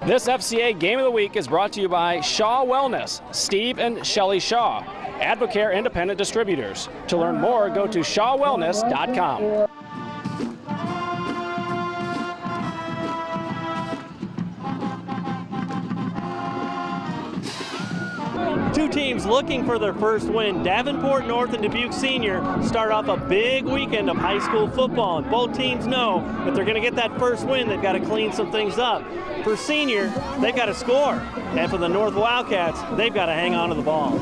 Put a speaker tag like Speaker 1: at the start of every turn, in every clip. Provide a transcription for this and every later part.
Speaker 1: This FCA Game of the Week is brought to you by Shaw Wellness, Steve and Shelley Shaw, Advocare Independent Distributors. To learn more, go to shawwellness.com.
Speaker 2: Two teams looking for their first win. Davenport North and Dubuque Senior start off a big weekend of high school football, and both teams know that they're going to get that first win. They've got to clean some things up. For Senior, they've got to score, and for the North Wildcats, they've got to hang on to the ball.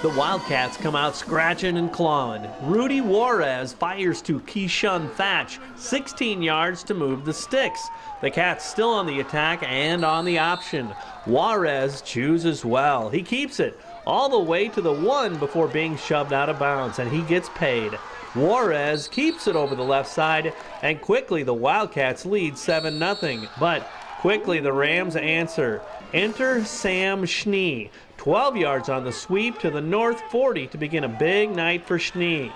Speaker 2: The Wildcats come out scratching and clawing. Rudy Juarez fires to Keishun Thatch, 16 yards to move the sticks. The Cats still on the attack and on the option. Juarez chooses well. He keeps it all the way to the 1 before being shoved out of bounds, and he gets paid. Juarez keeps it over the left side, and quickly the Wildcats lead 7-0. But quickly the Rams answer. Enter Sam Schnee. 12 yards on the sweep to the north 40 to begin a big night for Schnee.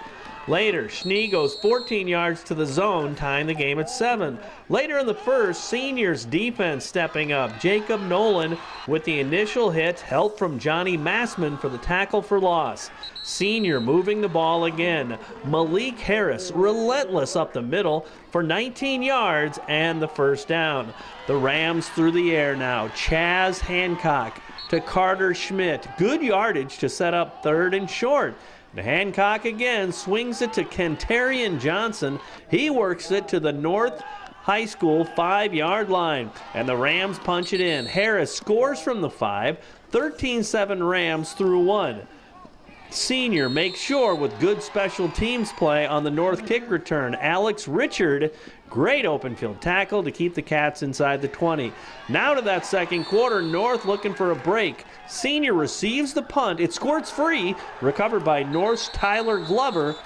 Speaker 2: Later, Schnee goes 14 yards to the zone, tying the game at 7. Later in the first, Senior's defense stepping up. Jacob Nolan with the initial hit, help from Johnny Massman for the tackle for loss. Senior moving the ball again. Malik Harris relentless up the middle for 19 yards and the first down. The Rams through the air now. Chaz Hancock to Carter Schmidt. Good yardage to set up 3rd and short. Hancock again swings it to Kentarian Johnson. He works it to the North High School 5-yard line, and the Rams punch it in. Harris scores from the 5, 13-7 Rams through 1. Senior makes sure with good special teams play on the North kick return. Alex Richard, great open field tackle to keep the Cats inside the 20. Now to that second quarter, North looking for a break. Senior receives the punt. It squirts free, recovered by North's Tyler Glover,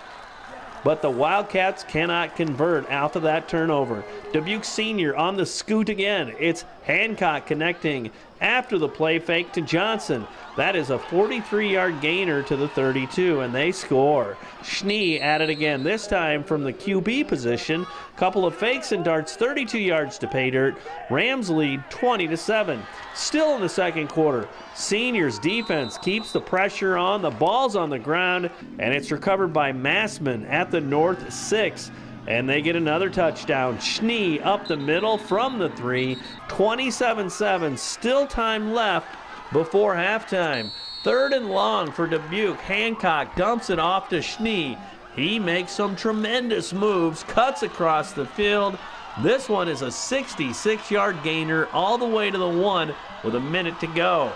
Speaker 2: but the Wildcats cannot convert out of that turnover. Dubuque Senior on the scoot again. It's Hancock connecting after the play fake to Johnson. That is a 43-yard gainer to the 32, and they score. Schnee at it again, this time from the QB position. Couple of fakes and darts, 32 yards to pay dirt. Rams lead 20-7. Still in the second quarter, Senior's defense keeps the pressure on. The ball's on the ground, and it's recovered by Massman at the North 6. And they get another touchdown. Schnee up the middle from the 3. 27-7. Still time left before halftime. 3rd and long for Dubuque. Hancock dumps it off to Schnee. He makes some tremendous moves, cuts across the field. This one is a 66-yard gainer all the way to the 1 with a minute to go.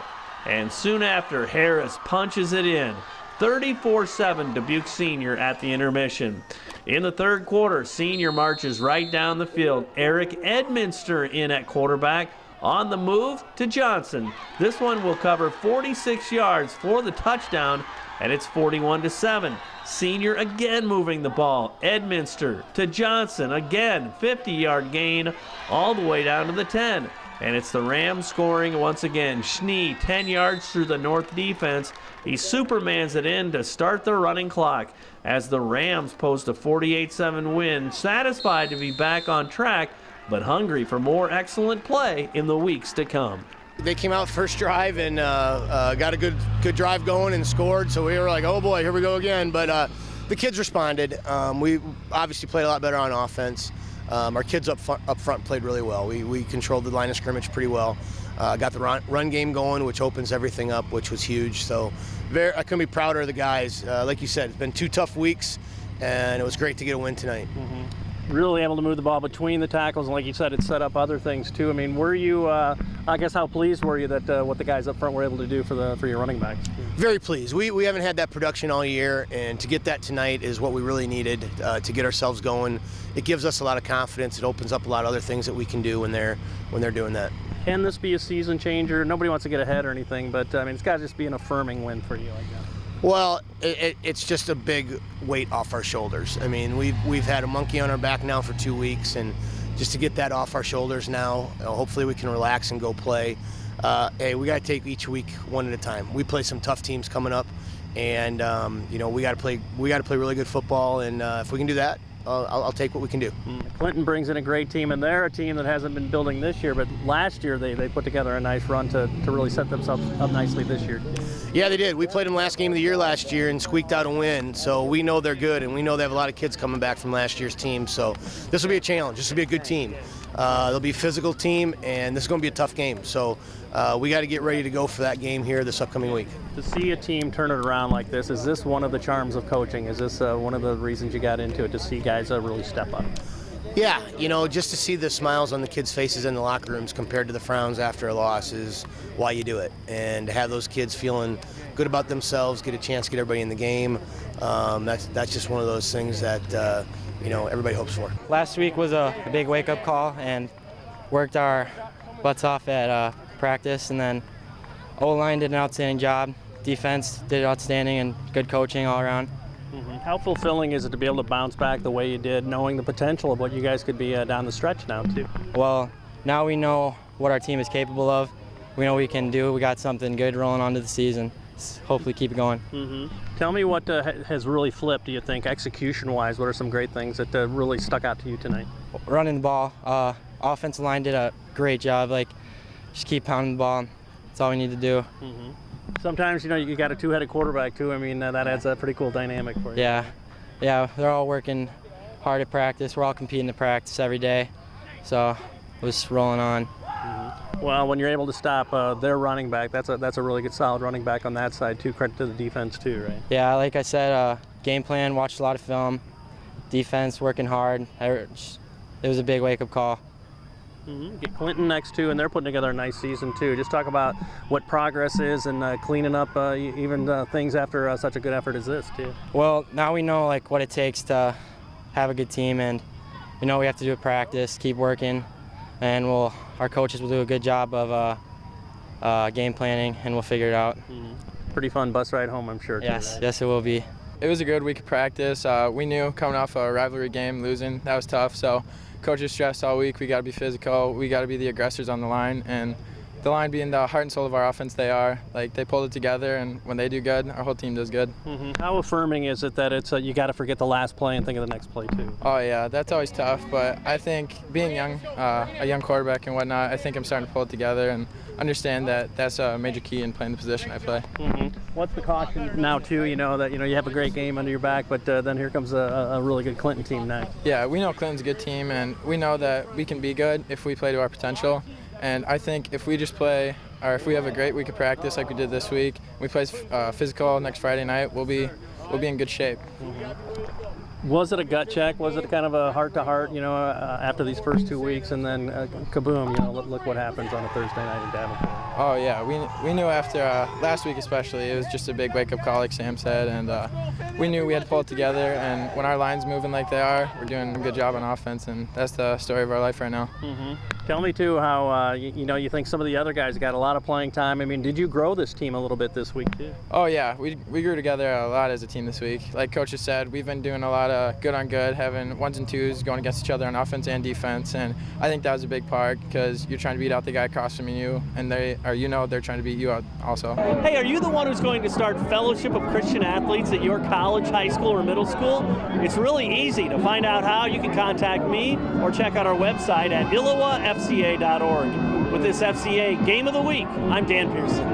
Speaker 2: And soon after, Harris punches it in. 34-7 Dubuque Senior at the intermission. In the third quarter, Senior marches right down the field. Eric Edminster in at quarterback. On the move to Johnson. This one will cover 46 yards for the touchdown, and it's 41-7. Senior again moving the ball. Edminster to Johnson. Again, 50-yard gain all the way down to the 10. And it's the Rams scoring once again. Schnee, 10 yards through the North defense. He supermans it in to start the running clock as the Rams post a 48-7 win, satisfied to be back on track, but hungry for more excellent play in the weeks to come.
Speaker 3: They came out first drive and got a good drive going and scored, so we were like, oh boy, here we go again. But the kids responded. We obviously played a lot better on offense. Our kids up front played really well. We controlled the line of scrimmage pretty well. Got the run game going, which opens everything up, which was huge. So I couldn't be prouder of the guys. Like you said, it's been 2 tough weeks, and it was great to get a win tonight.
Speaker 2: Mm-hmm. Really able to move the ball between the tackles, and like you said, it set up other things too. I mean, were you, I guess, how pleased were you that what the guys up front were able to do for your running backs?
Speaker 3: Very pleased. We haven't had that production all year, and to get that tonight is what we really needed to get ourselves going. It gives us a lot of confidence. It opens up a lot of other things that we can do when they're doing that.
Speaker 2: Can this be a season changer? Nobody wants to get ahead or anything, but I mean, it's got to just be an affirming win for you, I guess.
Speaker 3: Well, it's just a big weight off our shoulders. I mean, we've had a monkey on our back now for 2 weeks, and just to get that off our shoulders now, hopefully we can relax and go play. Hey, we got to take each week one at a time. We play some tough teams coming up, and we got to play really good football. And if we can do that, I'll take what we can do.
Speaker 2: Clinton brings in a great team, and they're a team that hasn't been building this year, but last year they put together a nice run to really set themselves up nicely this year.
Speaker 3: Yeah, they did. We played them last game of the year last year and squeaked out a win, so we know they're good, and we know they have a lot of kids coming back from last year's team, so this will be a challenge. This will be a good team. They'll be a physical team, and this is going to be a tough game, so we got to get ready to go for that game here this upcoming week.
Speaker 2: To see a team turn it around like this, is this one of the charms of coaching? Is this one of the reasons you got into it, to see guys really step up?
Speaker 3: Yeah, just to see the smiles on the kids' faces in the locker rooms compared to the frowns after a loss is why you do it. And to have those kids feeling good about themselves, get a chance to get everybody in the game, that's just one of those things that everybody hopes for.
Speaker 4: Last week was a big wake-up call, and worked our butts off at practice, and then O-line did an outstanding job. Defense did outstanding, and good coaching all around.
Speaker 2: How fulfilling is it to be able to bounce back the way you did, knowing the potential of what you guys could be down the stretch now, too?
Speaker 4: Well, now we know what our team is capable of. We know what we can do. We got something good rolling onto the season. Let's hopefully keep it going.
Speaker 2: Tell me what has really flipped, do you think, execution-wise? What are some great things that really stuck out to you tonight?
Speaker 4: Running the ball. Offensive line did a great job. Just keep pounding the ball. That's all we need to do.
Speaker 2: Sometimes, you got a two-headed quarterback, too. I mean, that adds a pretty cool dynamic for you.
Speaker 4: Yeah, they're all working hard at practice. We're all competing at practice every day. So we're just rolling on.
Speaker 2: Well, when you're able to stop their running back, that's a really good, solid running back on that side, too. Credit to the defense, too, right?
Speaker 4: Yeah, like I said, game plan, watched a lot of film. Defense working hard. It was a big wake-up call.
Speaker 2: Get Clinton next, too, and they're putting together a nice season, too. Just talk about what progress is and cleaning up even things after such a good effort as this, too.
Speaker 4: Well, now we know what it takes to have a good team, and we know we have to do it practice, keep working, and our coaches will do a good job of game planning, and we'll figure it out.
Speaker 2: Pretty fun bus ride home, I'm sure, too.
Speaker 4: Yes,
Speaker 2: right?
Speaker 4: yes, it will be.
Speaker 5: It was a good week of practice. We knew coming off a rivalry game, losing, that was tough, so coaches stressed all week. We got to be physical. We got to be the aggressors on the line, and the line being the heart and soul of our offense, they are. They pulled it together, and when they do good, our whole team does good.
Speaker 2: How affirming is it that it's you got to forget the last play and think of the next play, too?
Speaker 5: Oh, yeah, that's always tough, but I think being young, a young quarterback and whatnot, I think I'm starting to pull it together and understand that that's a major key in playing the position I play.
Speaker 2: What's the caution now, too, that you have a great game under your back, but then here comes a really good Clinton team next?
Speaker 5: Yeah, we know Clinton's a good team, and we know that we can be good if we play to our potential. And I think if we just play, or if we have a great week of practice like we did this week, we play physical next Friday night, we'll be in good shape.
Speaker 2: Was it a gut check? Was it kind of a heart-to-heart, after these first 2 weeks, and then kaboom, look what happens on a Thursday night in Davenport?
Speaker 5: Oh, yeah. We knew after last week especially, it was just a big wake-up call, like Sam said, and we knew we had to pull it together, and when our line's moving like they are, we're doing a good job on offense, and that's the story of our life right now.
Speaker 2: Tell me, too, how you think some of the other guys got a lot of playing time. I mean, did you grow this team a little bit this week, too?
Speaker 5: Oh, yeah. We grew together a lot as a team this week. Like Coach has said, we've been doing a lot of good on good, having ones and twos going against each other on offense and defense, and I think that was a big part because you're trying to beat out the guy across from you, and they're trying to beat you out also.
Speaker 2: Hey, are you the one who's going to start Fellowship of Christian Athletes at your college, high school, or middle school? It's really easy. To find out how, you can contact me or check out our website at illowafca.org. With this FCA Game of the Week, I'm Dan Pearson.